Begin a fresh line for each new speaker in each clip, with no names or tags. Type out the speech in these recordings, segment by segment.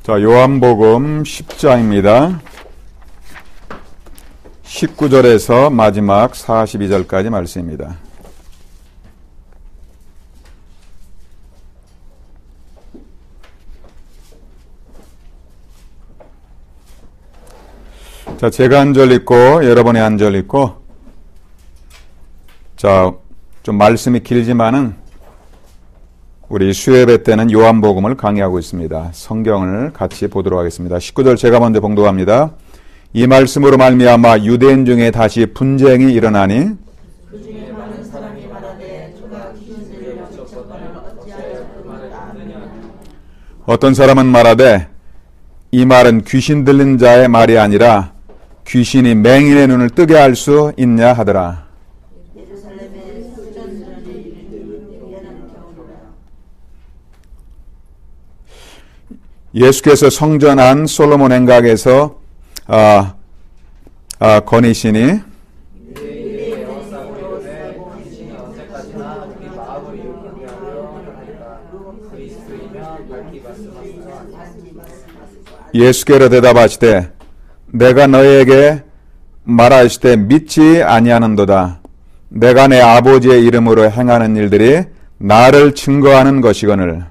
자, 요한복음 10장입니다. 19절에서 마지막 42절까지 말씀입니다. 자, 제가 한 절 읽고 여러분이 한 절 읽고, 자, 좀 말씀이 길지만은 우리 수요예배 때는 요한복음을 강의하고 있습니다. 성경을 같이 보도록 하겠습니다. 19절 제가 먼저 봉독합니다. 이 말씀으로 말미암아 유대인 중에 다시 분쟁이 일어나니
그 중에 많은 사람이 말하되 누가 귀신들을 쫓거늘 어찌하여 그 말을 아느냐.
어떤 사람은 말하되 이 말은 귀신 들린 자의 말이 아니라 귀신이 맹인의 눈을 뜨게 할 수 있냐 하더라.
예루살렘에 수전전이 일어나는 경우라.
예수께서 성전 안 솔로몬 행각에서 거니시니 예수께로 대답하시되 내가 너희에게 말하시되 믿지 아니하는도다. 내가 내 아버지의 이름으로 행하는 일들이 나를 증거하는 것이거늘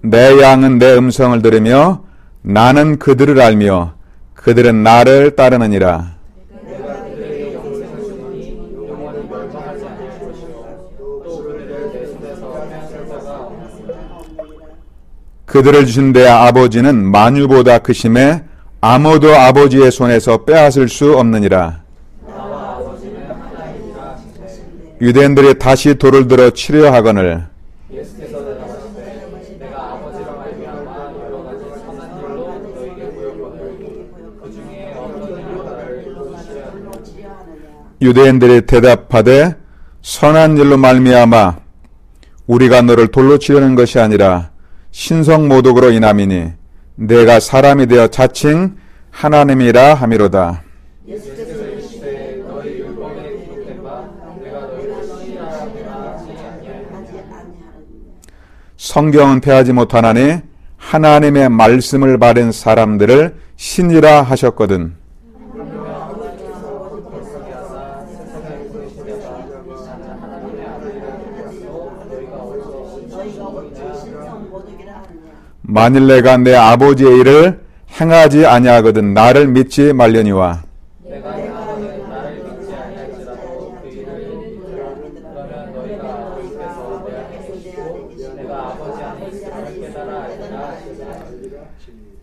내 양은 내 음성을 들으며 나는 그들을 알며 그들은 나를 따르느니라. 그들을 주신 내 아버지는 만유보다 크심에 아무도 아버지의 손에서 빼앗을 수 없느니라. 유대인들이 다시 돌을 들어 치려 하거늘 유대인들이 대답하되 선한 일로 말미암아 우리가 너를 돌로 치려는 것이 아니라 신성모독으로 인함이니 내가 사람이 되어 자칭 하나님이라 함이로다. 성경은 패하지 못하나니 하나님의 말씀을 바른 사람들을 신이라 하셨거든. 만일 내가 내 아버지의 일을 행하지 아니하거든 나를 믿지 말려니와.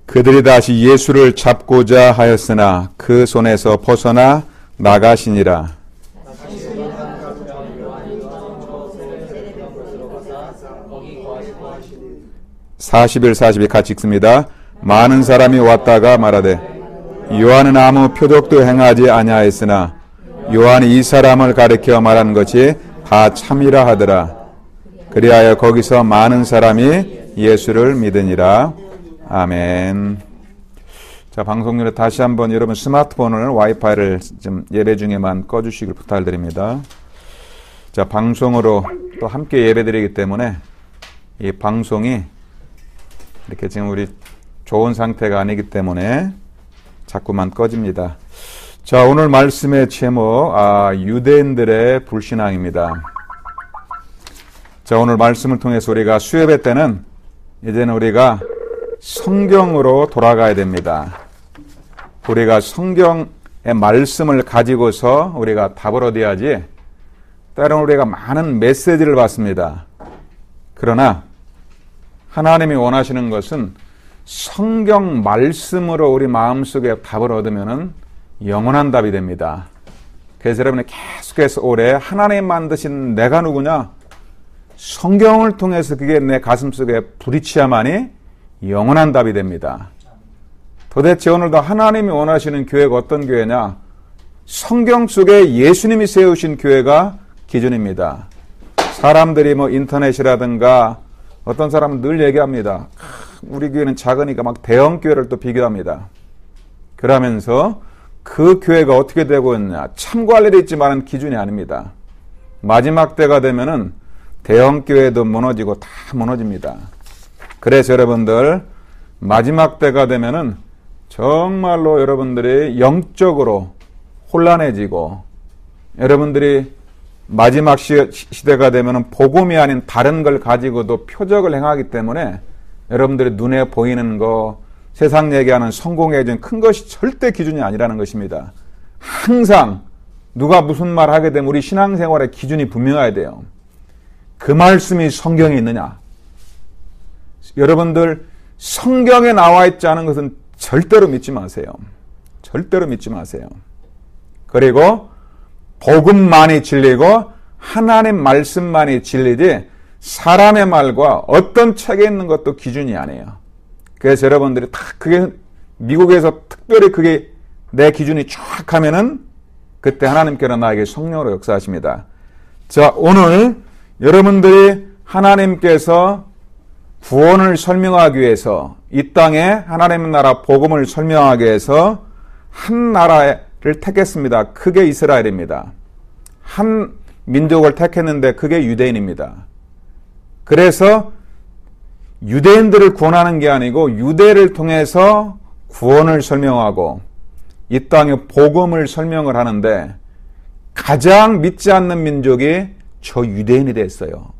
그들이 다시 예수를 잡고자 하였으나 그 손에서 벗어나 나가시니라. 41, 42 같이 읽습니다. 많은 사람이 왔다가 말하되 요한은 아무 표적도 행하지 아니하였으나 요한이 이 사람을 가리켜 말한 것이 다 참이라 하더라. 그리하여 거기서 많은 사람이 예수를 믿으니라. 아멘. 자, 방송 전에 다시 한번 여러분 스마트폰을 와이파이를 좀 예배 중에만 꺼주시길 부탁드립니다. 자, 방송으로 또 함께 예배드리기 때문에 이 방송이 이렇게 지금 우리 좋은 상태가 아니기 때문에 자꾸만 꺼집니다. 자, 오늘 말씀의 제목 유대인들의 불신앙입니다. 자, 오늘 말씀을 통해서 우리가 수요예배 때는 이제는 우리가 성경으로 돌아가야 됩니다. 우리가 성경의 말씀을 가지고서 우리가 답을 얻어야지 때로는 우리가 많은 메시지를 받습니다. 그러나 하나님이 원하시는 것은 성경 말씀으로 우리 마음속에 답을 얻으면 영원한 답이 됩니다. 그래서 여러분이 계속해서 올해 하나님 만드신 내가 누구냐? 성경을 통해서 그게 내 가슴속에 부딪혀야만이 영원한 답이 됩니다. 도대체 오늘도 하나님이 원하시는 교회가 어떤 교회냐? 성경 속에 예수님이 세우신 교회가 기준입니다. 사람들이 인터넷이라든가 어떤 사람은 늘 얘기합니다. 우리 교회는 작으니까 막 대형 교회를 또 비교합니다. 그러면서 그 교회가 어떻게 되고 있냐? 참고할 일이 있지만은 기준이 아닙니다. 마지막 때가 되면은 대형교회도 무너지고 다 무너집니다. 그래서 여러분들 마지막 때가 되면은 정말로 여러분들이 영적으로 혼란해지고 여러분들이 마지막 시대가 되면은 복음이 아닌 다른 걸 가지고도 표적을 행하기 때문에 여러분들이 눈에 보이는 거, 세상 얘기하는 성공의 기준 큰 것이 절대 기준이 아니라는 것입니다. 항상 누가 무슨 말 하게 되면 우리 신앙생활의 기준이 분명해야 돼요. 그 말씀이 성경에 있느냐? 여러분들 성경에 나와 있지 않은 것은 절대로 믿지 마세요. 절대로 믿지 마세요. 그리고 복음만이 진리고 하나님 말씀만이 진리지 사람의 말과 어떤 책에 있는 것도 기준이 아니에요. 그래서 여러분들이 다 그게 미국에서 특별히 그게 내 기준이 쫙 하면은 그때 하나님께서 나에게 성령으로 역사하십니다. 자, 오늘 여러분들이 하나님께서 구원을 설명하기 위해서 이 땅에 하나님의 나라 복음을 설명하기 위해서 한 나라를 택했습니다. 그게 이스라엘입니다. 한 민족을 택했는데 그게 유대인입니다. 그래서 유대인들을 구원하는 게 아니고 유대를 통해서 구원을 설명하고 이 땅에 복음을 설명을 하는데 가장 믿지 않는 민족이 저 유대인이 됐어요.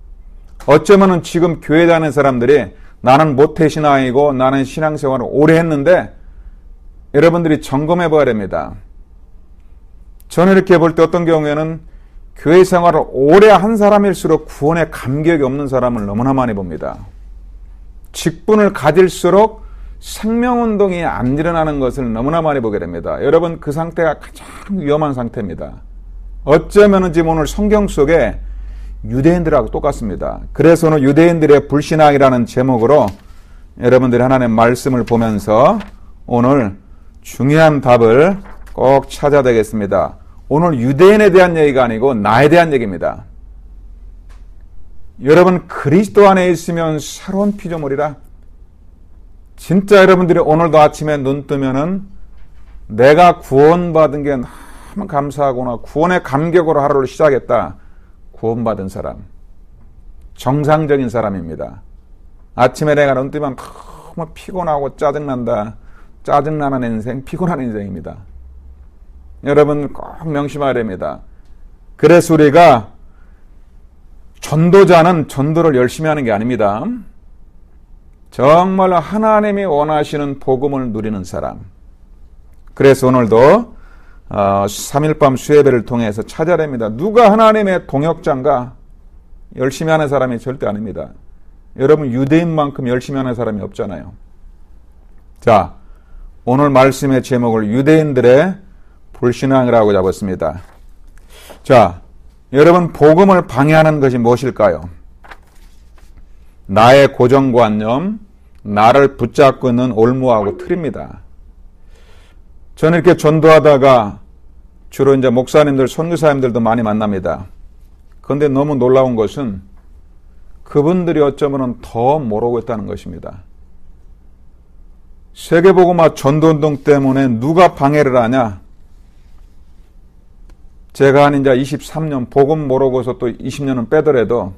어쩌면은 지금 교회 다니는 사람들이 나는 모태신앙이고 나는 신앙생활을 오래 했는데 여러분들이 점검해 봐야 됩니다. 저는 이렇게 볼 때 어떤 경우에는 교회 생활을 오래 한 사람일수록 구원에 감격이 없는 사람을 너무나 많이 봅니다. 직분을 가질수록 생명운동이 안 일어나는 것을 너무나 많이 보게 됩니다. 여러분 그 상태가 가장 위험한 상태입니다. 어쩌면 지금 오늘 성경 속에 유대인들하고 똑같습니다. 그래서 오늘 유대인들의 불신앙이라는 제목으로 여러분들이 하나님의 말씀을 보면서 오늘 중요한 답을 꼭 찾아야 되겠습니다. 오늘 유대인에 대한 얘기가 아니고 나에 대한 얘기입니다. 여러분 그리스도 안에 있으면 새로운 피조물이라. 진짜 여러분들이 오늘도 아침에 눈 뜨면은 내가 구원받은 게 너무 감사하구나. 구원의 감격으로 하루를 시작했다. 구원받은 사람. 정상적인 사람입니다. 아침에 내가 눈 뜨면 너무 피곤하고 짜증난다. 짜증나는 인생, 피곤한 인생입니다. 여러분 꼭 명심해야 됩니다. 그래서 우리가 전도자는 전도를 열심히 하는 게 아닙니다. 정말로 하나님이 원하시는 복음을 누리는 사람. 그래서 오늘도 3일 밤 수예배를 통해서 찾아야 됩니다. 누가 하나님의 동역자인가? 열심히 하는 사람이 절대 아닙니다. 여러분 유대인만큼 열심히 하는 사람이 없잖아요. 자, 오늘 말씀의 제목을 유대인들의 불신앙이라고 잡았습니다. 자, 여러분 복음을 방해하는 것이 무엇일까요? 나의 고정관념, 나를 붙잡고 있는 올무하고 틀입니다. 저는 이렇게 전도하다가 주로 이제 목사님들, 선교사님들도 많이 만납니다. 그런데 너무 놀라운 것은 그분들이 어쩌면 더 모르고 있다는 것입니다. 세계복음화 전도운동 때문에 누가 방해를 하냐? 제가 한 이제 23년 복음 모르고서 또 20년은 빼더라도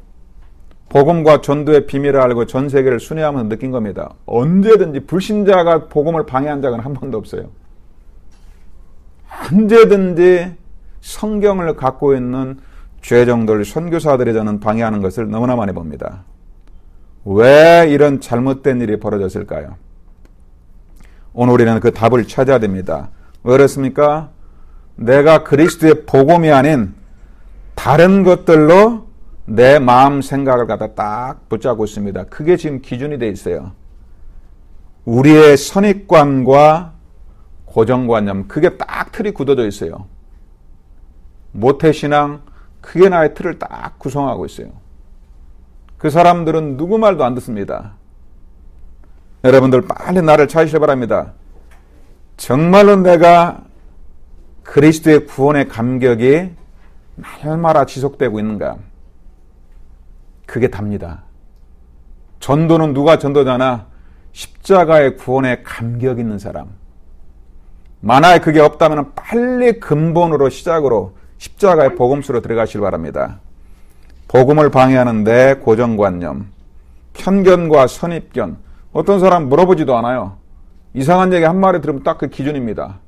복음과 전도의 비밀을 알고 전 세계를 순회하면서 느낀 겁니다. 언제든지 불신자가 복음을 방해한 적은 한 번도 없어요. 언제든지 성경을 갖고 있는 죄종들, 선교사들이 저는 방해하는 것을 너무나 많이 봅니다. 왜 이런 잘못된 일이 벌어졌을까요? 오늘 우리는 그 답을 찾아야 됩니다. 왜 그렇습니까? 내가 그리스도의 복음이 아닌 다른 것들로 내 마음 생각을 갖다 딱 붙잡고 있습니다. 그게 지금 기준이 되어 있어요. 우리의 선입관과 고정관념, 그게 딱 틀이 굳어져 있어요. 모태신앙, 그게 나의 틀을 딱 구성하고 있어요. 그 사람들은 누구 말도 안 듣습니다. 여러분들 빨리 나를 찾으시기 바랍니다. 정말로 내가 그리스도의 구원의 감격이 날마다 지속되고 있는가? 그게 답니다. 전도는 누가 전도자나? 십자가의 구원의 감격 있는 사람. 만약에 그게 없다면 빨리 근본으로 시작으로 십자가의 복음수로 들어가시길 바랍니다. 복음을 방해하는 내 고정관념, 편견과 선입견. 어떤 사람 물어보지도 않아요. 이상한 얘기 한 마디 들으면 딱 그 기준입니다.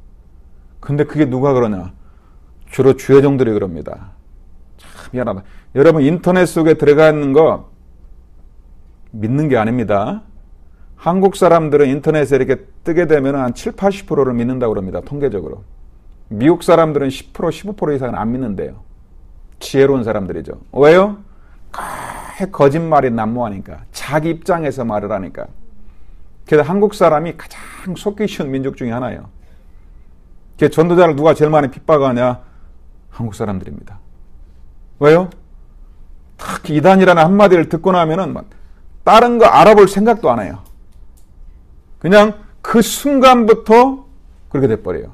근데 그게 누가 그러냐? 주로 주회종들이 그럽니다. 참 미안하다. 여러분 인터넷 속에 들어가 있는 거 믿는 게 아닙니다. 한국 사람들은 인터넷에 이렇게 뜨게 되면 한 7, 80%를 믿는다고 그럽니다. 통계적으로. 미국 사람들은 10%, 15% 이상은 안 믿는데요. 지혜로운 사람들이죠. 왜요? 거짓말이 난무하니까. 자기 입장에서 말을 하니까. 그래서 한국 사람이 가장 속기 쉬운 민족 중에 하나예요. 전도자를 누가 제일 많이 핍박하냐? 한국 사람들입니다. 왜요? 특히 이단이라는 한마디를 듣고 나면은 다른 거 알아볼 생각도 안 해요. 그냥 그 순간부터 그렇게 돼버려요.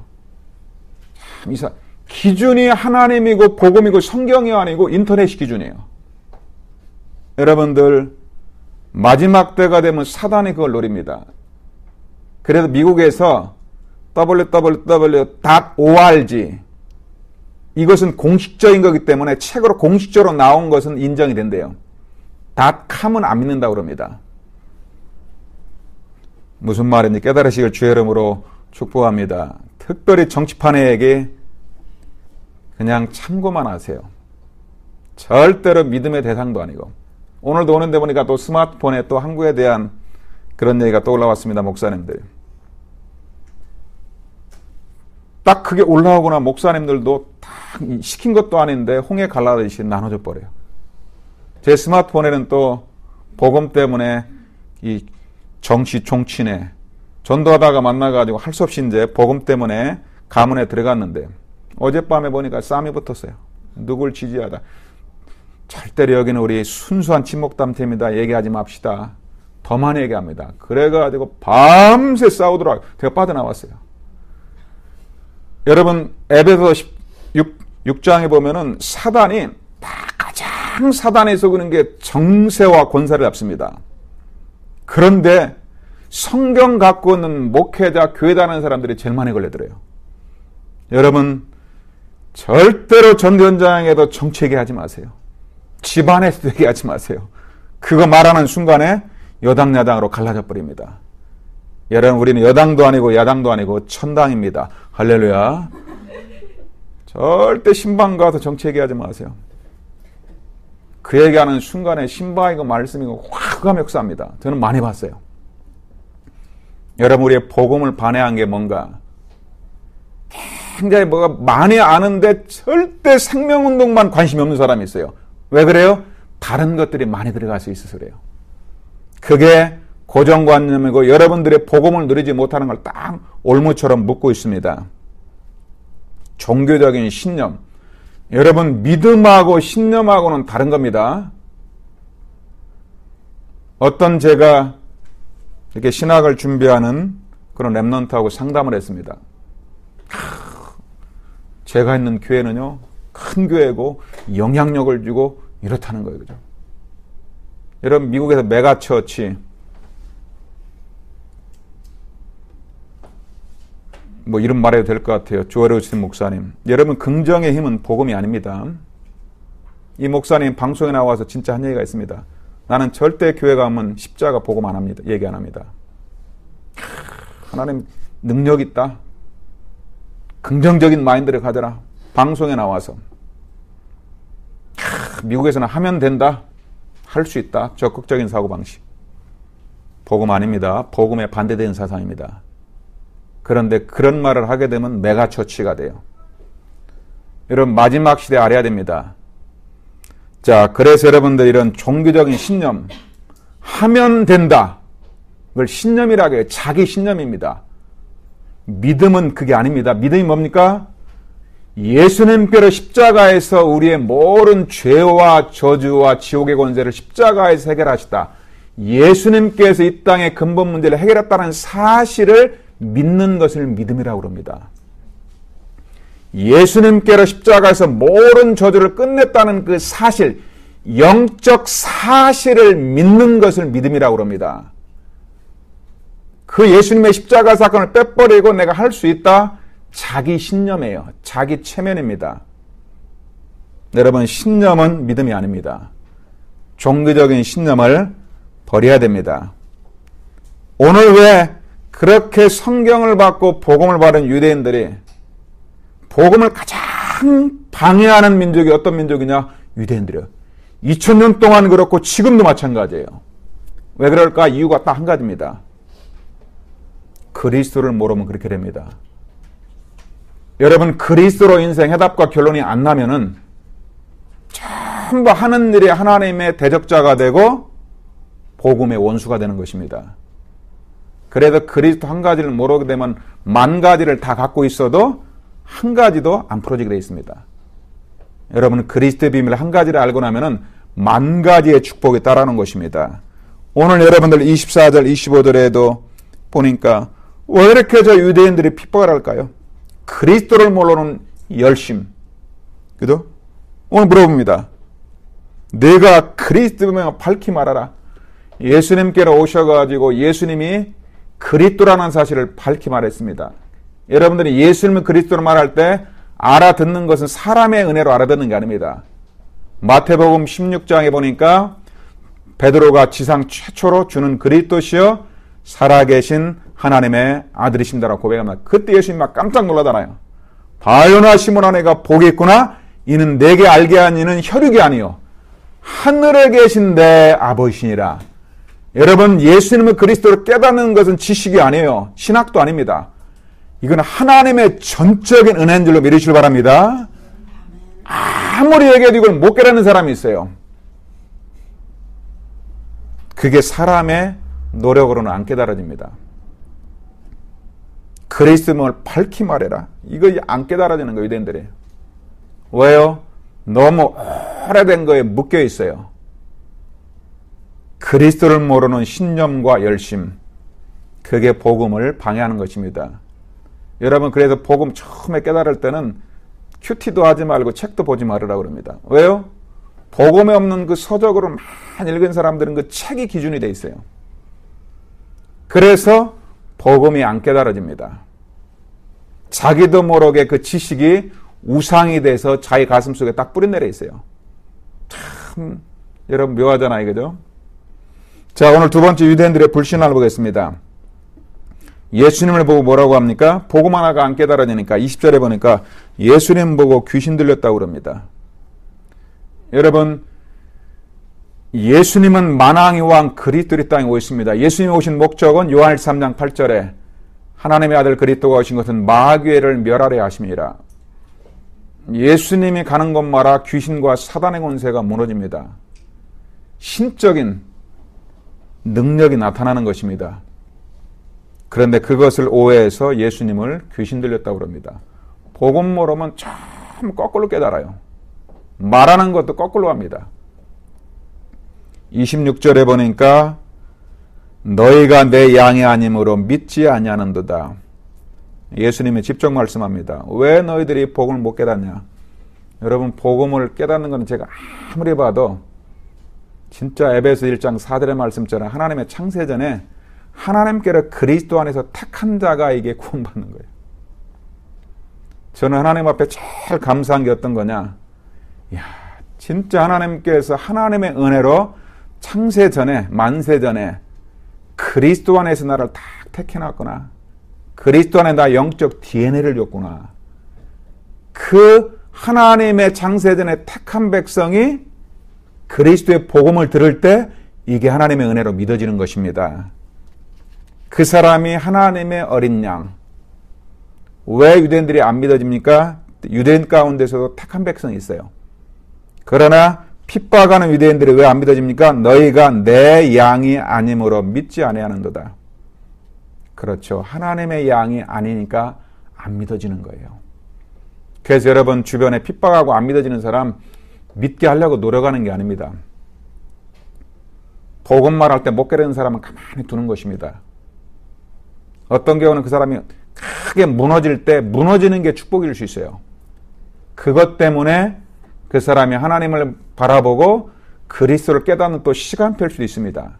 참 이상. 기준이 하나님이고 복음이고 성경이 아니고 인터넷이 기준이에요. 여러분들 마지막 때가 되면 사단이 그걸 노립니다. 그래서 미국에서 www.org 이것은 공식적인 거기 때문에 책으로 공식적으로 나온 것은 인정이 된대요. .com은 안 믿는다고 그럽니다. 무슨 말인지 깨달으시길 주의 이름으로 축복합니다. 특별히 정치판에게 그냥 참고만 하세요. 절대로 믿음의 대상도 아니고. 오늘도 오는데 보니까 또 스마트폰에 또 한국에 대한 그런 얘기가 또 올라왔습니다. 목사님들. 딱 그게 올라오거나 목사님들도 딱 시킨 것도 아닌데 홍해 갈라듯이 나눠져 버려요. 제 스마트폰에는 또 복음 때문에 이 정치 종친에 전도하다가 만나가지고 할 수 없이 이제 복음 때문에 가문에 들어갔는데 어젯밤에 보니까 싸움이 붙었어요. 누굴 지지하다. 절대로 여기는 우리 순수한 친목담태입니다. 얘기하지 맙시다. 더 많이 얘기합니다. 그래가지고 밤새 싸우더라고요. 제가 빠져나왔어요. 여러분 에베소 6장에 보면은 사단이 가장 사단이 속이는 게 정세와 권세를 잡습니다. 그런데 성경 갖고 있는 목회자, 교회 다니는 사람들이 제일 많이 걸려들어요. 여러분 절대로 전도 현장에도 정치 얘기하지 마세요. 집안에서도 얘기하지 마세요. 그거 말하는 순간에 여당 야당으로 갈라져 버립니다. 여러분 우리는 여당도 아니고 야당도 아니고 천당입니다. 할렐루야. 절대 신방 가서 정치 얘기하지 마세요. 그 얘기하는 순간에 신방이고 말씀이고 확 흑암역사입니다. 저는 많이 봤어요. 여러분 우리의 복음을 반해한 게 뭔가 굉장히 뭐가 많이 아는데 절대 생명운동만 관심이 없는 사람이 있어요. 왜 그래요? 다른 것들이 많이 들어갈 수 있어서 그래요. 그게 고정관념이고 여러분들의 복음을 누리지 못하는 걸 딱 올무처럼 묻고 있습니다. 종교적인 신념. 여러분 믿음하고 신념하고는 다른 겁니다. 어떤 제가 이렇게 신학을 준비하는 그런 랩런트하고 상담을 했습니다. 제가 있는 교회는요 큰 교회고 영향력을 주고 이렇다는 거예요. 그죠? 여러분 미국에서 메가처치 뭐 이름 말해도 될 것 같아요. 조에르신 목사님. 여러분 긍정의 힘은 복음이 아닙니다. 이 목사님 방송에 나와서 진짜 한 얘기가 있습니다. 나는 절대 교회 가면 십자가 복음 안 합니다. 얘기 안 합니다. 하나님 능력 있다. 긍정적인 마인드를 가져라. 방송에 나와서. 미국에서는 하면 된다. 할 수 있다. 적극적인 사고방식. 복음 아닙니다. 복음에 반대되는 사상입니다. 그런데 그런 말을 하게 되면 메가처치가 돼요. 여러분 마지막 시대에 알아야 됩니다. 자, 그래서 여러분들 이런 종교적인 신념 하면 된다. 그걸 신념이라고 해요. 자기 신념입니다. 믿음은 그게 아닙니다. 믿음이 뭡니까? 예수님께로 십자가에서 우리의 모든 죄와 저주와 지옥의 권세를 십자가에서 해결하시다. 예수님께서 이 땅의 근본 문제를 해결했다는 사실을 믿는 것을 믿음이라고 합니다. 예수님께로 십자가에서 모든 저주를 끝냈다는 그 사실, 영적 사실을 믿는 것을 믿음이라고 합니다. 그 예수님의 십자가 사건을 빼버리고 내가 할 수 있다? 자기 신념이에요. 자기 체면입니다. 여러분 신념은 믿음이 아닙니다. 종교적인 신념을 버려야 됩니다. 오늘 왜 그렇게 성경을 받고 복음을 받은 유대인들이 복음을 가장 방해하는 민족이 어떤 민족이냐? 유대인들이요. 2000년 동안 그렇고 지금도 마찬가지예요. 왜 그럴까? 이유가 딱 한 가지입니다. 그리스도를 모르면 그렇게 됩니다. 여러분, 그리스도로 인생 해답과 결론이 안 나면은 전부 하는 일이 하나님의 대적자가 되고 복음의 원수가 되는 것입니다. 그래서 그리스도 한 가지를 모르게 되면 만 가지를 다 갖고 있어도 한 가지도 안 풀어지게 되어 있습니다. 여러분, 그리스도의 비밀을 한 가지를 알고 나면은 만 가지의 축복이 따라오는 것입니다. 오늘 여러분들 24절, 25절에도 보니까 왜 이렇게 저 유대인들이 핍박을 할까요? 그리스도를 모르는 열심. 그죠? 오늘 물어봅니다. 내가 그리스도면 밝히 말하라. 예수님께로 오셔가지고 예수님이 그리스도라는 사실을 밝히 말했습니다. 여러분들이 예수님은 그리스도로 말할 때 알아듣는 것은 사람의 은혜로 알아듣는 게 아닙니다. 마태복음 16장에 보니까 베드로가 지상 최초로 주는 그리스도시여 살아계신 하나님의 아들이십니다라고 고백합니다. 그때 예수님이 막 깜짝 놀라잖아요. 바요나 시몬아 내가 복이 있구나. 이는 내게 알게 한 이는 혈육이 아니요 하늘에 계신 내 아버지시니라. 여러분, 예수님을 그리스도를 깨닫는 것은 지식이 아니에요. 신학도 아닙니다. 이건 하나님의 전적인 은혜인 줄로 믿으시길 바랍니다. 아무리 얘기해도 이걸 못 깨닫는 사람이 있어요. 그게 사람의 노력으로는 안 깨달아집니다. 그리스도를 밝히 말해라. 이거 안 깨달아지는 거예요, 유대인들이. 왜요? 너무 오래된 거에 묶여 있어요. 그리스도를 모르는 신념과 열심, 그게 복음을 방해하는 것입니다. 여러분, 그래서 복음 처음에 깨달을 때는 큐티도 하지 말고 책도 보지 말으라고 그럽니다. 왜요? 복음에 없는 그 서적으로 많이 읽은 사람들은 그 책이 기준이 돼 있어요. 그래서 복음이 안 깨달아집니다. 자기도 모르게 그 지식이 우상이 돼서 자기 가슴 속에 딱 뿌리내려 있어요. 참 여러분 묘하잖아요, 그죠? 자, 오늘 두 번째 유대인들의 불신을 보겠습니다. 예수님을 보고 뭐라고 합니까? 복음 하나가 안 깨달아지니까 20절에 보니까 예수님 보고 귀신 들렸다고 그럽니다. 여러분, 예수님은 만왕의 왕 그리스도의 땅에 오셨습니다. 예수님이 오신 목적은 요한일서 3장 8절에 하나님의 아들 그리스도가 오신 것은 마귀를 멸하려 하심이라. 예수님이 가는 곳마다 귀신과 사단의 권세가 무너집니다. 신적인 능력이 나타나는 것입니다. 그런데 그것을 오해해서 예수님을 귀신 들렸다고 합니다. 복음 모르면 참 거꾸로 깨달아요. 말하는 것도 거꾸로 합니다. 26절에 보니까 너희가 내 양이 아님으로 믿지 아니하는도다. 예수님이 직접 말씀합니다. 왜 너희들이 복음을 못 깨닫냐? 여러분, 복음을 깨닫는 건 제가 아무리 봐도 진짜 에베소 1장 4절의 말씀처럼 하나님의 창세전에 하나님께로 그리스도 안에서 택한 자가 이게 구원받는 거예요. 저는 하나님 앞에 제일 감사한 게 어떤 거냐? 이야, 진짜 하나님께서 하나님의 은혜로 창세전에, 만세전에 그리스도 안에서 나를 딱 택해놨구나. 그리스도 안에 나 영적 DNA를 줬구나. 그 하나님의 창세전에 택한 백성이 그리스도의 복음을 들을 때 이게 하나님의 은혜로 믿어지는 것입니다. 그 사람이 하나님의 어린 양. 왜 유대인들이 안 믿어집니까? 유대인 가운데서도 택한 백성이 있어요. 그러나 핍박하는 유대인들이 왜 안 믿어집니까? 너희가 내 양이 아님으로 믿지 아니하는도다. 그렇죠. 하나님의 양이 아니니까 안 믿어지는 거예요. 그래서 여러분 주변에 핍박하고 안 믿어지는 사람 믿게 하려고 노력하는 게 아닙니다. 복음 말할 때 못 깨닫는 사람은 가만히 두는 것입니다. 어떤 경우는 그 사람이 크게 무너질 때 무너지는 게 축복일 수 있어요. 그것 때문에 그 사람이 하나님을 바라보고 그리스도를 깨닫는 또 시간표일 수도 있습니다.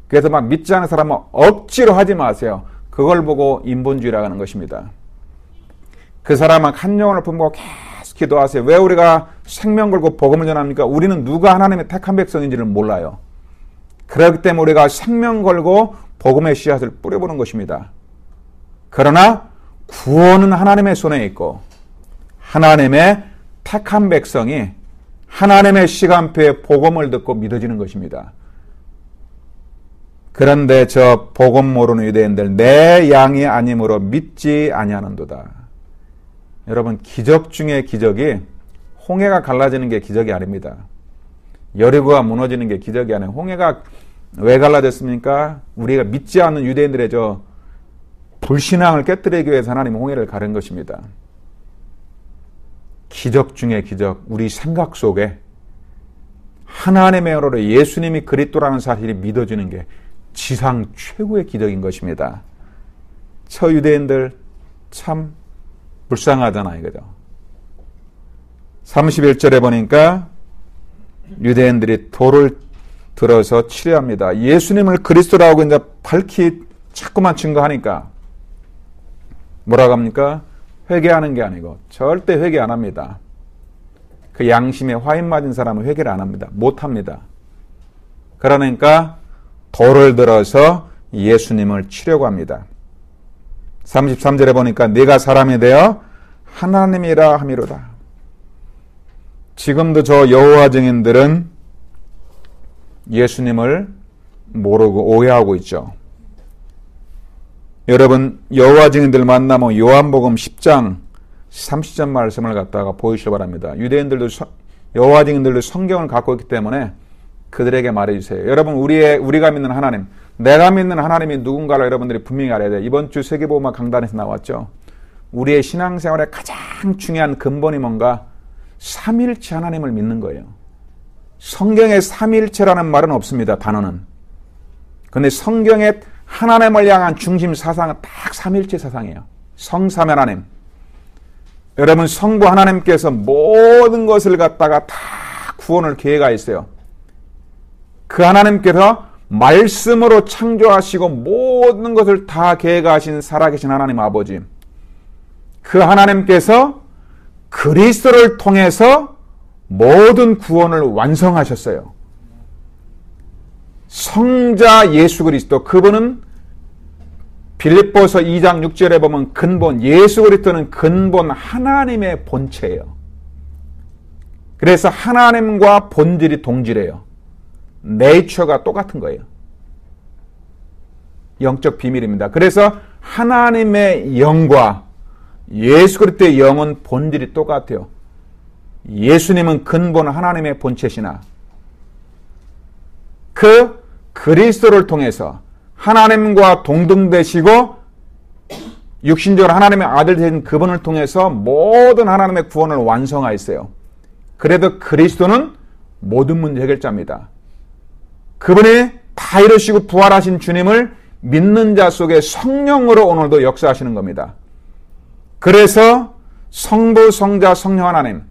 그래서 막 믿지 않는 사람은 억지로 하지 마세요. 그걸 보고 인본주의라고 하는 것입니다. 그 사람은 한 영혼을 품고 기도하세요. 왜 우리가 생명 걸고 복음을 전합니까? 우리는 누가 하나님의 택한 백성인지를 몰라요. 그렇기 때문에 우리가 생명 걸고 복음의 씨앗을 뿌려보는 것입니다. 그러나 구원은 하나님의 손에 있고 하나님의 택한 백성이 하나님의 시간표에 복음을 듣고 믿어지는 것입니다. 그런데 저 복음 모르는 유대인들 내 양이 아니므로 믿지 아니하는도다. 여러분, 기적 중에 기적이 홍해가 갈라지는 게 기적이 아닙니다. 여리고가 무너지는 게 기적이 아니에요. 홍해가 왜 갈라졌습니까? 우리가 믿지 않는 유대인들의 저 불신앙을 깨뜨리기 위해서 하나님은 홍해를 가른 것입니다. 기적 중에 기적, 우리 생각 속에 하나님의 어로 예수님이 그리스도라는 사실이 믿어지는 게 지상 최고의 기적인 것입니다. 저 유대인들 참 불쌍하잖아요. 그죠? 31절에 보니까 유대인들이 돌을 들어서 치료합니다. 예수님을 그리스도라고 이제 밝히 자꾸만 증거하니까 뭐라고 합니까? 회개하는 게 아니고 절대 회개 안 합니다. 그 양심에 화인 맞은 사람은 회개를 안 합니다. 못 합니다. 그러니까 돌을 들어서 예수님을 치려고 합니다. 33절에 보니까 네가 사람이 되어 하나님이라 함이로다. 지금도 저 여호와 증인들은 예수님을 모르고 오해하고 있죠. 여러분, 여호와 증인들 만나면 요한복음 10장 30절 말씀을 갖다가 보이시기 바랍니다. 유대인들도 여호와 증인들도 성경을 갖고 있기 때문에 그들에게 말해주세요. 여러분, 우리가 믿는 하나님, 내가 믿는 하나님이 누군가를 여러분들이 분명히 알아야 돼요. 이번 주 세계보험학 강단에서 나왔죠. 우리의 신앙생활의 가장 중요한 근본이 뭔가? 삼일체 하나님을 믿는 거예요. 성경에 삼일체라는 말은 없습니다. 단어는. 그런데 성경에 하나님을 향한 중심 사상은 딱 삼일체 사상이에요. 성삼 하나님. 여러분, 성부 하나님께서 모든 것을 갖다가 다 구원을 계획하였어요. 그 하나님께서 말씀으로 창조하시고 모든 것을 다 계획하신 살아계신 하나님 아버지. 그 하나님께서 그리스도를 통해서 모든 구원을 완성하셨어요. 성자 예수 그리스도, 그분은 빌립보서 2장 6절에 보면 근본, 예수 그리스도는 근본 하나님의 본체예요. 그래서 하나님과 본질이 동질해요. 네이처가 똑같은 거예요. 영적 비밀입니다. 그래서 하나님의 영과 예수 그리스도의 영은 본질이 똑같아요. 예수님은 근본 하나님의 본체시나 그 그리스도를 통해서 하나님과 동등되시고 육신적으로 하나님의 아들 되신 그분을 통해서 모든 하나님의 구원을 완성하였어요. 그래도 그리스도는 모든 문제 해결자입니다. 그분이 다 이루시고 부활하신 주님을 믿는 자 속에 성령으로 오늘도 역사하시는 겁니다. 그래서 성부, 성자, 성령 하나님,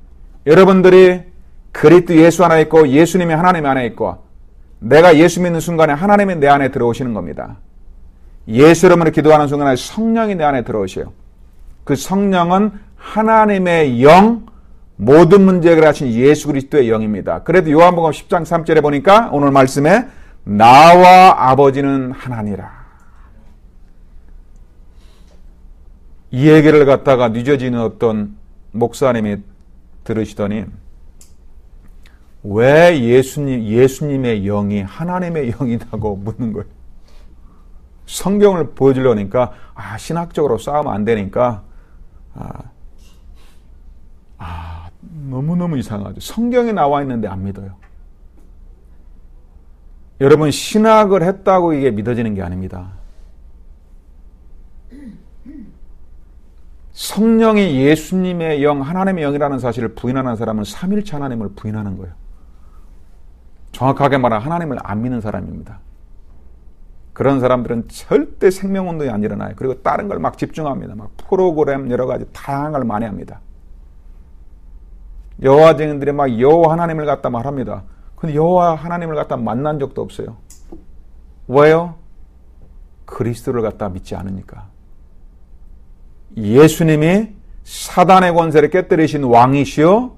여러분들이 그리스도 예수 안에 있고 예수님이 하나님 안에 있고 내가 예수 믿는 순간에 하나님이 내 안에 들어오시는 겁니다. 예수 이름으로 기도하는 순간에 성령이 내 안에 들어오셔요. 그 성령은 하나님의 영, 모든 문제 해결하신 예수 그리스도의 영입니다. 그래도 요한복음 10장 3절에 보니까 오늘 말씀에 나와 아버지는 하나니라. 이 얘기를 갖다가 늦어지는 어떤 목사님이 들으시더니 왜 예수님의 영이 하나님의 영이라고 묻는 거예요. 성경을 보여주려니까 신학적으로 싸우면 안 되니까 너무너무 이상하죠. 성경에 나와 있는데 안 믿어요. 여러분, 신학을 했다고 이게 믿어지는 게 아닙니다. 성령이 예수님의 영, 하나님의 영이라는 사실을 부인하는 사람은 삼일체 하나님을 부인하는 거예요. 정확하게 말하면 하나님을 안 믿는 사람입니다. 그런 사람들은 절대 생명운동이 안 일어나요. 그리고 다른 걸 막 집중합니다. 막 프로그램 여러 가지 다양한 걸 많이 합니다. 여호와 증인들이 막 여호와 하나님을 갖다 말합니다. 근데 여호와 하나님을 갖다 만난 적도 없어요. 왜요? 그리스도를 갖다 믿지 않으니까. 예수님이 사단의 권세를 깨뜨리신 왕이시요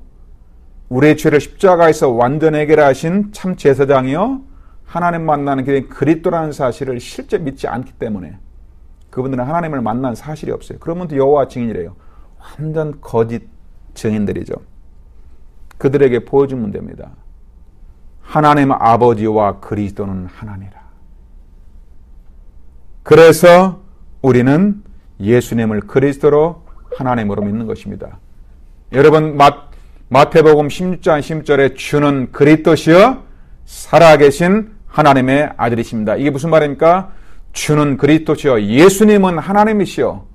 우리의 죄를 십자가에서 완전 해결하신 참 제사장이요 하나님 만나는 길인 그리스도라는 사실을 실제 믿지 않기 때문에 그분들은 하나님을 만난 사실이 없어요. 그러면 또 여호와 증인이래요. 완전 거짓 증인들이죠. 그들에게 보여주면 됩니다. 하나님 아버지와 그리스도는 하나니라. 그래서 우리는 예수님을 그리스도로 하나님으로 믿는 것입니다. 여러분 마태복음 16장 16절에 주는 그리스도시여 살아계신 하나님의 아들이십니다. 이게 무슨 말입니까? 주는 그리스도시여 예수님은 하나님이시여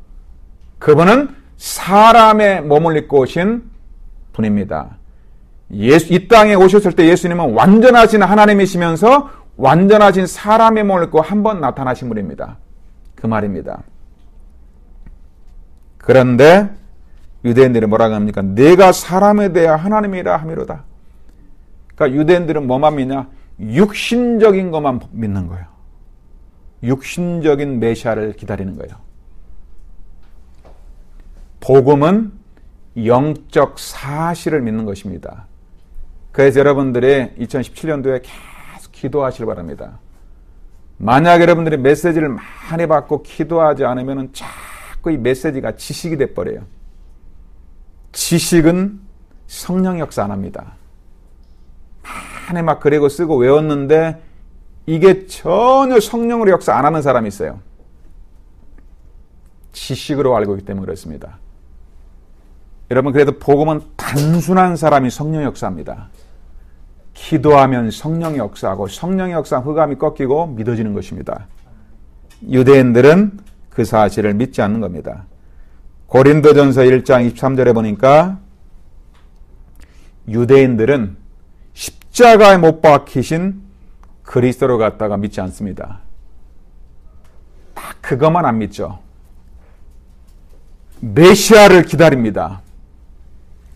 그분은 사람의 몸을 입고 오신 분입니다. 이 땅에 오셨을 때 예수님은 완전하신 하나님이시면서 완전하신 사람의 몸을 입고 한 번 나타나신 분입니다. 그 말입니다. 그런데 유대인들이 뭐라고 합니까? 내가 사람에 대해 하나님이라 함이로다. 그러니까 유대인들은 뭐만 믿냐? 육신적인 것만 믿는 거예요. 육신적인 메시아를 기다리는 거예요. 복음은 영적 사실을 믿는 것입니다. 그래서 여러분들이 2017년도에 계속 기도하시길 바랍니다. 만약 여러분들이 메시지를 많이 받고 기도하지 않으면 자꾸 이 메시지가 지식이 돼버려요. 지식은 성령 역사 안 합니다. 많이 막 그리고 쓰고 외웠는데 이게 전혀 성령으로 역사 안 하는 사람이 있어요. 지식으로 알고 있기 때문에 그렇습니다. 여러분 그래도 복음은 단순한 사람이 성령 역사합니다. 기도하면 성령이 역사하고 성령의 역사 흑암이 꺾이고 믿어지는 것입니다. 유대인들은 그 사실을 믿지 않는 겁니다. 고린도전서 1장 23절에 보니까 유대인들은 십자가에 못 박히신 그리스도를 갖다가 믿지 않습니다. 딱 그것만 안 믿죠. 메시아를 기다립니다.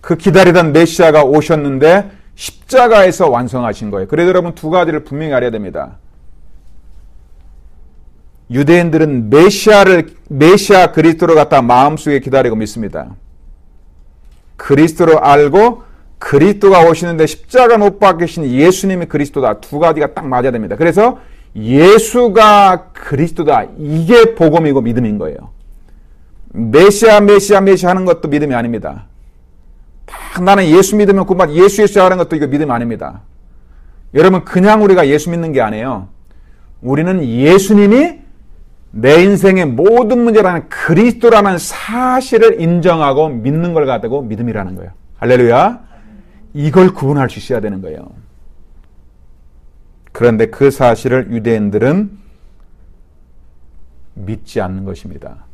그 기다리던 메시아가 오셨는데 십자가에서 완성하신 거예요. 그래서 여러분 두 가지를 분명히 알아야 됩니다. 유대인들은 메시아 그리스도를 갖다 마음속에 기다리고 믿습니다. 그리스도를 알고 그리스도가 오시는데 십자가 못 박히신 예수님이 그리스도다. 두 가지가 딱 맞아야 됩니다. 그래서 예수가 그리스도다. 이게 복음이고 믿음인 거예요. 메시아 하는 것도 믿음이 아닙니다. 나는 예수 믿으면 그만 예수 하는 것도 이거 믿음 아닙니다. 여러분 그냥 우리가 예수 믿는 게 아니에요. 우리는 예수님이 내 인생의 모든 문제라는 그리스도라는 사실을 인정하고 믿는 걸 가지고 믿음이라는 거예요. 할렐루야. 이걸 구분할 수 있어야 되는 거예요. 그런데 그 사실을 유대인들은 믿지 않는 것입니다.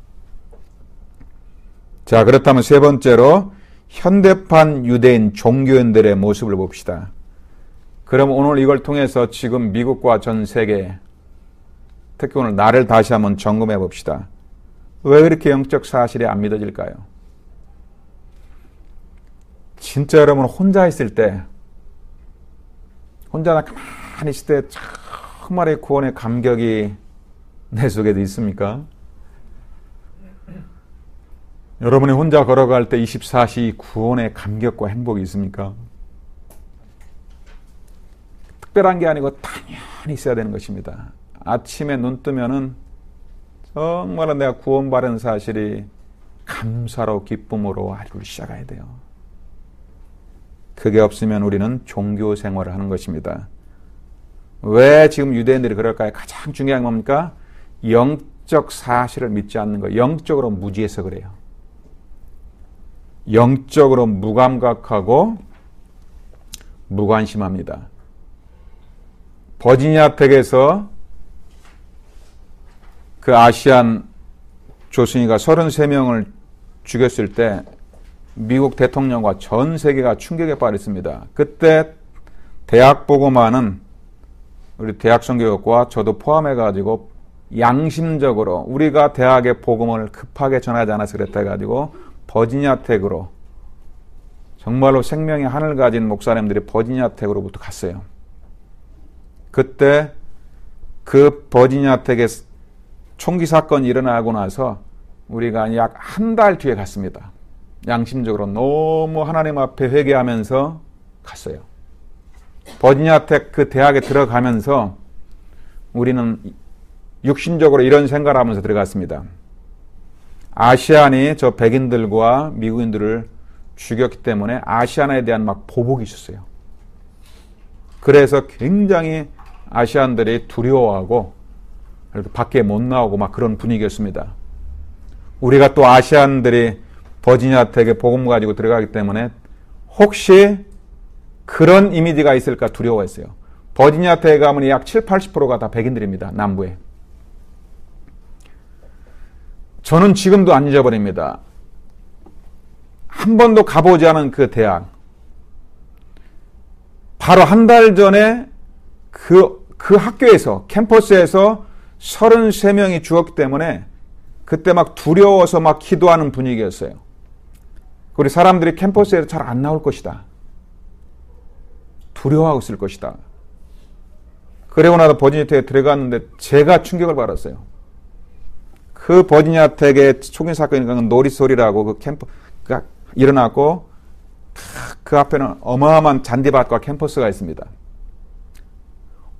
자, 그렇다면 세 번째로 현대판 유대인 종교인들의 모습을 봅시다. 그럼 오늘 이걸 통해서 지금 미국과 전 세계, 특히 오늘 나를 다시 한번 점검해 봅시다. 왜 이렇게 영적 사실이 안 믿어질까요? 진짜 여러분 혼자 있을 때, 혼자 가만히 있을 때 정말의 구원의 감격이 내 속에도 있습니까? 여러분이 혼자 걸어갈 때 24시 구원의 감격과 행복이 있습니까? 특별한 게 아니고 당연히 있어야 되는 것입니다. 아침에 눈 뜨면은 정말 내가 구원받은 사실이 감사로 기쁨으로 하루를 시작해야 돼요. 그게 없으면 우리는 종교 생활을 하는 것입니다. 왜 지금 유대인들이 그럴까요? 가장 중요한 건 뭡니까? 영적 사실을 믿지 않는 거예요. 영적으로 무지해서 그래요. 영적으로 무감각하고 무관심합니다. 버지니아 텍에서 그 아시안 조승이가 33명을 죽였을 때 미국 대통령과 전 세계가 충격에 빠졌습니다. 그때 대학 보고만은 우리 대학 선교육과 저도 포함해가지고 양심적으로 우리가 대학의 복음을 급하게 전하지 않아서 그랬다 해가지고 버지니아 텍으로 정말로 생명의 하늘 가진 목사님들이 버지니아 텍으로부터 갔어요. 그때 그 버지니아 텍에 총기 사건이 일어나고 나서 우리가 약 한 달 뒤에 갔습니다. 양심적으로 너무 하나님 앞에 회개하면서 갔어요. 버지니아텍 그 대학에 들어가면서 우리는 육신적으로 이런 생각을 하면서 들어갔습니다. 아시안이 저 백인들과 미국인들을 죽였기 때문에 아시안에 대한 막 보복이 있었어요. 그래서 굉장히 아시안들이 두려워하고 밖에 못 나오고 막 그런 분위기였습니다. 우리가 또 아시안들이 버지니아텍에 복음 가지고 들어가기 때문에 혹시 그런 이미지가 있을까 두려워했어요. 버지니아텍에 가면 약 7, 80%가 다 백인들입니다. 남부에. 저는 지금도 안 잊어버립니다. 한 번도 가보지 않은 그 대학. 바로 한 달 전에 그 학교에서, 캠퍼스에서 33명이 죽었기 때문에 그때 막 두려워서 막 기도하는 분위기였어요. 우리 사람들이 캠퍼스에서 잘 안 나올 것이다. 두려워하고 있을 것이다. 그리고 나서 버지니아텍에 들어갔는데 제가 충격을 받았어요. 그 버지니아텍의 총기 사건이 노리소리라고 그 캠퍼스가 일어났고 그 앞에는 어마어마한 잔디밭과 캠퍼스가 있습니다.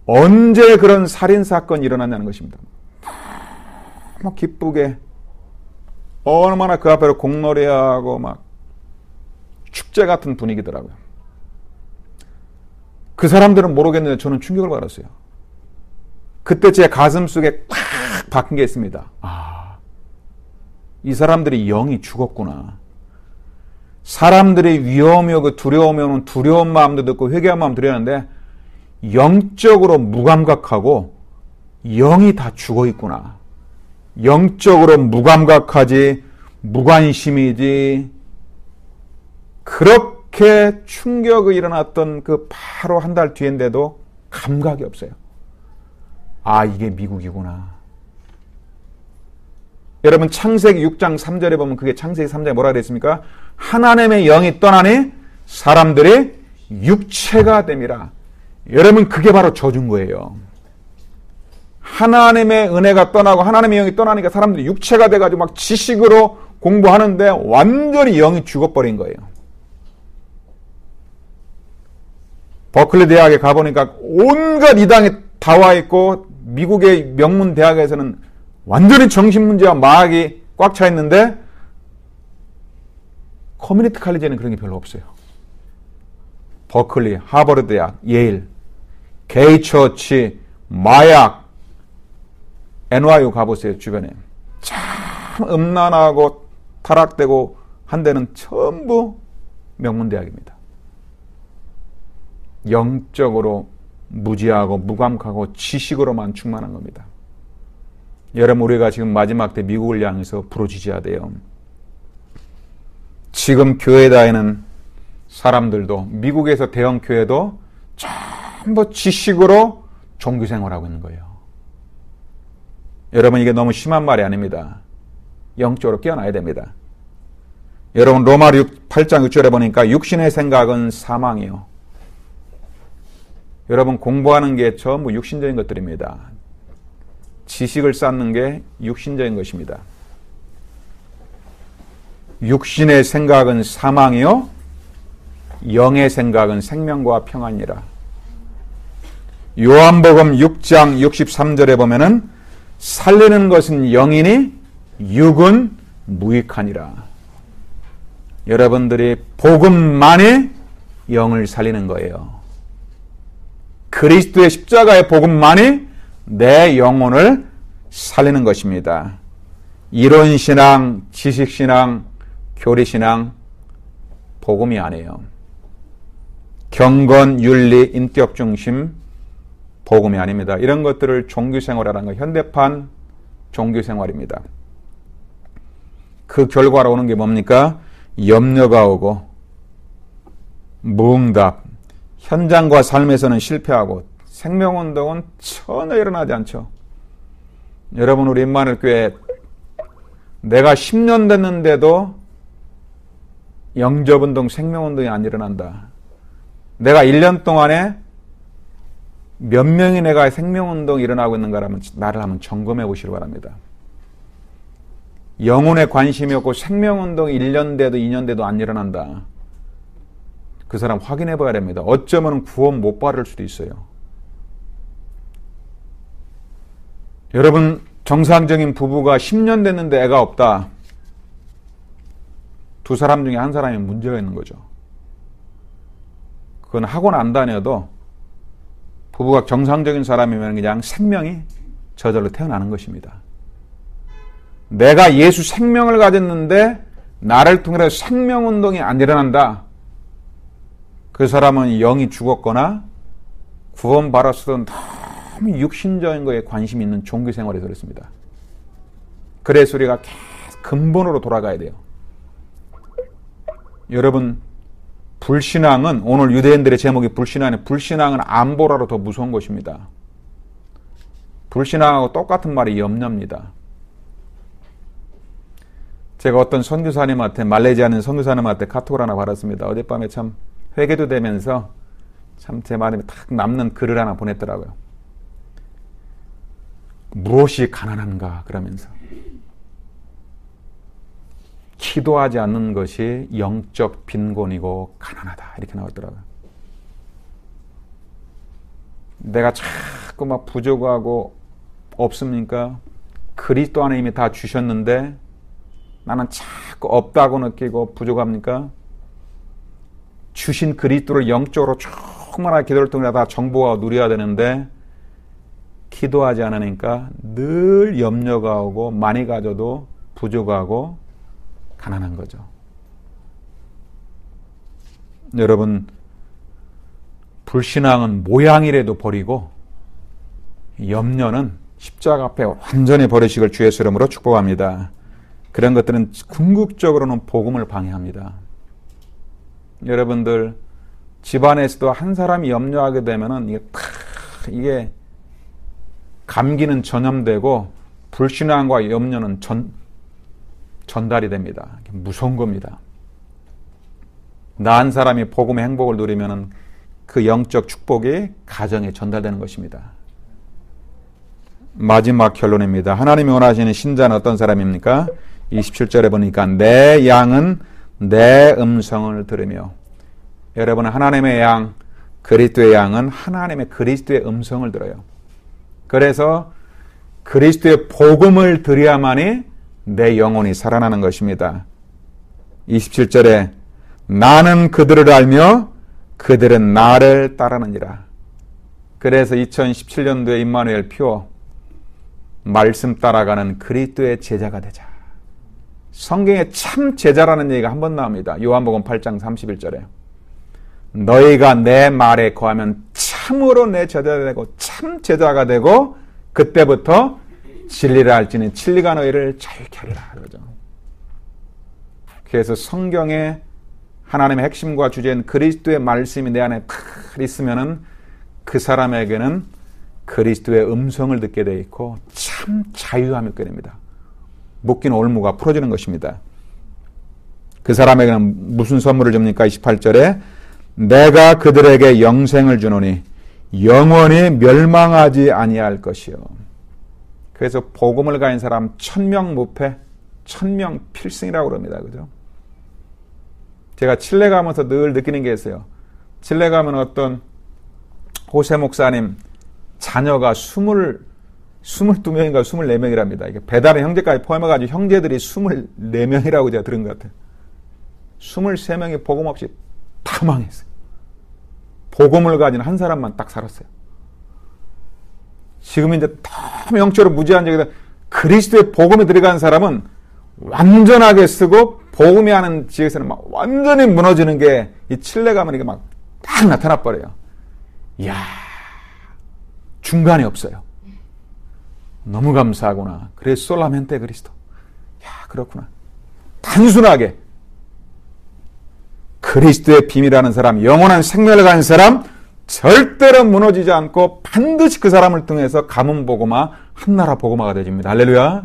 언제 그런 살인사건이 일어났냐는 것입니다. 너무 기쁘게 얼마나 그 앞에로 공놀이하고 막 축제 같은 분위기더라고요. 그 사람들은 모르겠는데 저는 충격을 받았어요. 그때 제 가슴 속에 팍 박힌 게 있습니다. 이 사람들이 영이 죽었구나. 사람들이 위험이 오고 두려움이 오면 두려운 마음도 듣고 회개한 마음 들였는데 영적으로 무감각하고 영이 다 죽어 있구나. 영적으로 무감각하지 무관심이지. 그렇게 충격이 일어났던 그 바로 한 달 뒤인데도 감각이 없어요. 이게 미국이구나. 여러분 창세기 6장 3절에 보면 그게 창세기 3장에 뭐라 그랬습니까? 하나님의 영이 떠나니 사람들이 육체가 됨이라. 여러분 그게 바로 저주인 거예요. 하나님의 은혜가 떠나고 하나님의 영이 떠나니까 사람들이 육체가 돼가지고 막 지식으로 공부하는데 완전히 영이 죽어버린 거예요. 버클리 대학에 가보니까 온갖 이당이 다 와 있고 미국의 명문 대학에서는 완전히 정신문제와 마약이 꽉 차 있는데 커뮤니티 칼리지에는 그런 게 별로 없어요. 버클리, 하버드 대학, 예일, 게이처치, 마약, NYU 가보세요. 주변에. 참 음란하고 타락되고 한 데는 전부 명문대학입니다. 영적으로 무지하고 무감각하고 지식으로만 충만한 겁니다. 여러분 우리가 지금 마지막 때 미국을 향해서 부르짖어야 돼요. 지금 교회에 다니는 사람들도 미국에서 대형 교회도 전부 지식으로 종교생활하고 있는 거예요. 여러분 이게 너무 심한 말이 아닙니다. 영적으로 깨어나야 됩니다. 여러분 로마 8장 6절에 보니까 육신의 생각은 사망이요. 여러분 공부하는 게 전부 육신적인 것들입니다. 지식을 쌓는 게 육신적인 것입니다. 육신의 생각은 사망이요 영의 생각은 생명과 평안이라. 요한복음 6장 63절에 보면은 살리는 것은 영이니 육은 무익하니라. 여러분들이 복음만이 영을 살리는 거예요. 그리스도의 십자가의 복음만이 내 영혼을 살리는 것입니다. 이론신앙, 지식신앙, 교리신앙, 복음이 아니에요. 경건, 윤리, 인격중심, 복음이 아닙니다. 이런 것들을 종교생활이라는 건 현대판 종교생활입니다. 그 결과로 오는 게 뭡니까? 염려가 오고 무응답, 현장과 삶에서는 실패하고 생명운동은 전혀 일어나지 않죠. 여러분 우리 임마누엘교회 내가 10년 됐는데도 영접운동, 생명운동이 안 일어난다. 내가 1년 동안에 몇 명이 내가 생명운동이 일어나고 있는가라면 나를 한번 점검해 보시기 바랍니다. 영혼에 관심이 없고 생명운동이 1년 돼도 2년 돼도 안 일어난다. 그 사람 확인해 봐야 됩니다. 어쩌면 구원 못 받을 수도 있어요. 여러분, 정상적인 부부가 10년 됐는데 애가 없다. 두 사람 중에 한 사람이 문제가 있는 거죠. 그건 학원 안 다녀도 부부가 정상적인 사람이면 그냥 생명이 저절로 태어나는 것입니다. 내가 예수 생명을 가졌는데 나를 통해서 생명운동이 안 일어난다. 그 사람은 영이 죽었거나 구원받았어도 너무 육신적인 거에 관심이 있는 종교 생활에서 그렇습니다. 그래서 우리가 계속 근본으로 돌아가야 돼요. 여러분, 불신앙은, 오늘 유대인들의 제목이 불신앙이에요. 불신앙은 안보라로 더 무서운 것입니다. 불신앙하고 똑같은 말이 염려입니다. 제가 어떤 선교사님한테, 말레이시아는 선교사님한테 카톡을 하나 받았습니다. 어젯밤에 참 회개도 되면서 참 제 마음에 탁 남는 글을 하나 보냈더라고요. 무엇이 가난한가 그러면서 기도하지 않는 것이 영적 빈곤이고 가난하다 이렇게 나왔더라고요. 내가 자꾸 막 부족하고 없습니까? 그리스도 안에 이미 다 주셨는데 나는 자꾸 없다고 느끼고 부족합니까? 주신 그리스도를 영적으로 충만한 기도를 통해 다 정보가 누려야 되는데 기도하지 않으니까 늘 염려가 오고 많이 가져도 부족하고 가난한 거죠. 여러분, 불신앙은 모양이라도 버리고 염려는 십자가 앞에 완전히 버리시길 주의 이름으로 축복합니다. 그런 것들은 궁극적으로는 복음을 방해합니다. 여러분들 집안에서도 한 사람이 염려하게 되면은 이게 감기는 전염되고 불신앙과 염려는 전달이 됩니다. 무서운 겁니다. 나 한 사람이 복음의 행복을 누리면은 그 영적 축복이 가정에 전달되는 것입니다. 마지막 결론입니다. 하나님이 원하시는 신자는 어떤 사람입니까? 27절에 보니까 내 양은 내 음성을 들으며, 여러분 하나님의 양, 그리스도의 양은 하나님의 그리스도의 음성을 들어요. 그래서 그리스도의 복음을 들어야만이 내 영혼이 살아나는 것입니다. 27절에 나는 그들을 알며 그들은 나를 따르느니라. 그래서 2017년도에 임마누엘 표 말씀 따라가는 그리스도의 제자가 되자. 성경에 참 제자라는 얘기가 한 번 나옵니다. 요한복음 8장 31절에 너희가 내 말에 거하면 참으로 내 제자가 되고 참 제자가 되고 그때부터 진리를 알지니 진리가 너희를 자유케 하리라. 그러죠. 그래서 성경에 하나님의 핵심과 주제인 그리스도의 말씀이 내 안에 탁 있으면은 그 사람에게는 그리스도의 음성을 듣게 되어 있고 참 자유함이 있게 됩니다. 묶인 올무가 풀어지는 것입니다. 그 사람에게는 무슨 선물을 줍니까? 28절에 내가 그들에게 영생을 주노니 영원히 멸망하지 아니할 것이요. 그래서 복음을 가진 사람 1000명 무패, 1000명 필승이라고 그럽니다. 그죠? 제가 칠레 가면서 늘 느끼는 게 있어요. 칠레 가면 어떤 호세 목사님 자녀가 22명인가 24명이랍니다. 이게 배달의 형제까지 포함해가지고 형제들이 24명이라고 제가 들은 것 같아요. 23명이 복음 없이 다 망했어요. 복음을 가진 한 사람만 딱 살았어요. 지금 이제 너무 영적으로 무지한 적이다. 그리스도의 복음에 들어간 사람은 완전하게 쓰고 복음이 하는 지역에서는 막 완전히 무너지는 게 이 칠레 가면 이게 막 딱 나타나 버려요. 이야, 중간이 없어요. 너무 감사하구나. 그래서 솔라멘테 그리스도. 야, 그렇구나. 단순하게 그리스도의 비밀이라는 사람, 영원한 생명을 가진 사람, 절대로 무너지지 않고 반드시 그 사람을 통해서 가문 복음화, 한나라 복음화가 되집니다. 할렐루야.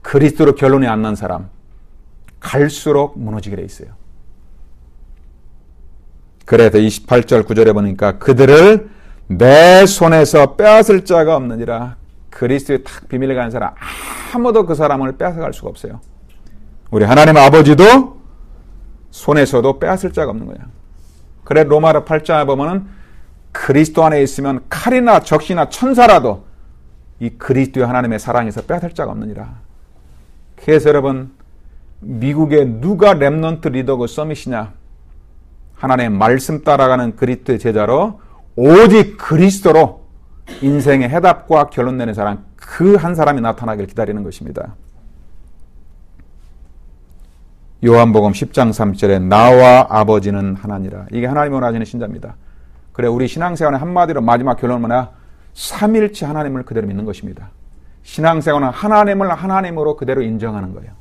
그리스도로 결론이 안 난 사람, 갈수록 무너지게 돼 있어요. 그래서 28절 9절에 보니까 그들을 내 손에서 빼앗을 자가 없느니라. 그리스도의 탁 비밀을 가진 사람, 아무도 그 사람을 빼앗아갈 수가 없어요. 우리 하나님 아버지도 손에서도 빼앗을 자가 없는 거야. 그래 로마서 8장에 보면은 그리스도 안에 있으면 칼이나 적시나 천사라도 이 그리스도의 하나님의 사랑에서 빼앗을 자가 없느니라. 그래서 여러분, 미국의 누가 렘넌트 리더고 서밋이냐? 하나님의 말씀 따라가는 그리스도의 제자로 오직 그리스도로 인생의 해답과 결론 내는 사람, 그 한 사람이 나타나길 기다리는 것입니다. 요한복음 10장 3절에 나와 아버지는 하나니라. 이게 하나님을 원하시는 신자입니다. 그래 우리 신앙생활의 한마디로 마지막 결론은 뭐냐? 삼일체 하나님을 그대로 믿는 것입니다. 신앙생활은 하나님을 하나님으로 그대로 인정하는 거예요.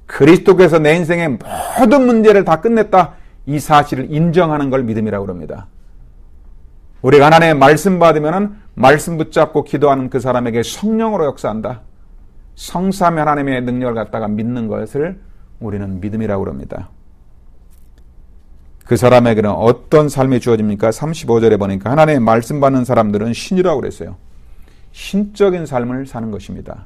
그리스도께서 내 인생의 모든 문제를 다 끝냈다, 이 사실을 인정하는 걸 믿음이라고 합니다. 우리가 하나님의 말씀 받으면 말씀 붙잡고 기도하는 그 사람에게 성령으로 역사한다. 성삼위 하나님의 능력을 갖다가 믿는 것을 우리는 믿음이라고 합니다. 그 사람에게는 어떤 삶이 주어집니까? 35절에 보니까 하나님의 말씀 받는 사람들은 신이라고 그랬어요. 신적인 삶을 사는 것입니다.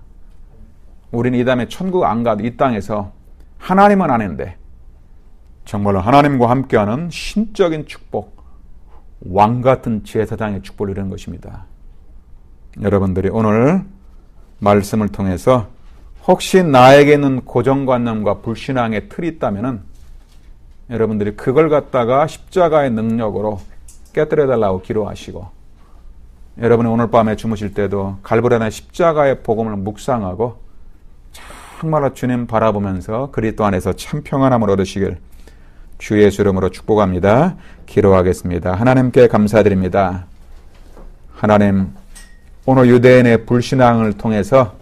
우리는 이 다음에 천국 안 가도 이 땅에서 하나님은 아는데 정말로 하나님과 함께하는 신적인 축복, 왕같은 제사장의 축복을 이루는 것입니다. 여러분들이 오늘 말씀을 통해서 혹시 나에게는 고정관념과 불신앙의 틀이 있다면 여러분들이 그걸 갖다가 십자가의 능력으로 깨뜨려달라고 기도하시고, 여러분이 오늘 밤에 주무실 때도 갈보리의 십자가의 복음을 묵상하고 정말로 주님 바라보면서 그리스도 안에서 참 평안함을 얻으시길 주 예수 이름으로 축복합니다. 기도하겠습니다. 하나님께 감사드립니다. 하나님, 오늘 유대인의 불신앙을 통해서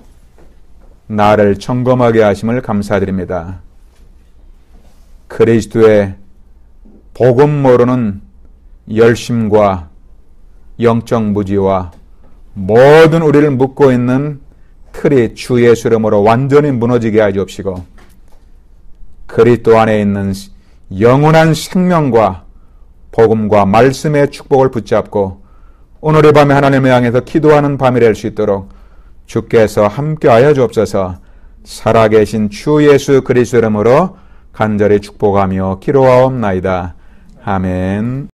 나를 점검하게 하심을 감사드립니다. 그리스도의 복음 모르는 열심과 영적 무지와 모든 우리를 묶고 있는 틀이 주 예수 이름으로 완전히 무너지게 하여 주옵시고, 그리스도 안에 있는 영원한 생명과 복음과 말씀의 축복을 붙잡고 오늘의 밤에 하나님을 향해서 기도하는 밤이 될 수 있도록 주께서 함께하여 주옵소서. 살아계신 주 예수 그리스도 이름으로 간절히 축복하며 기도하옵나이다. 아멘.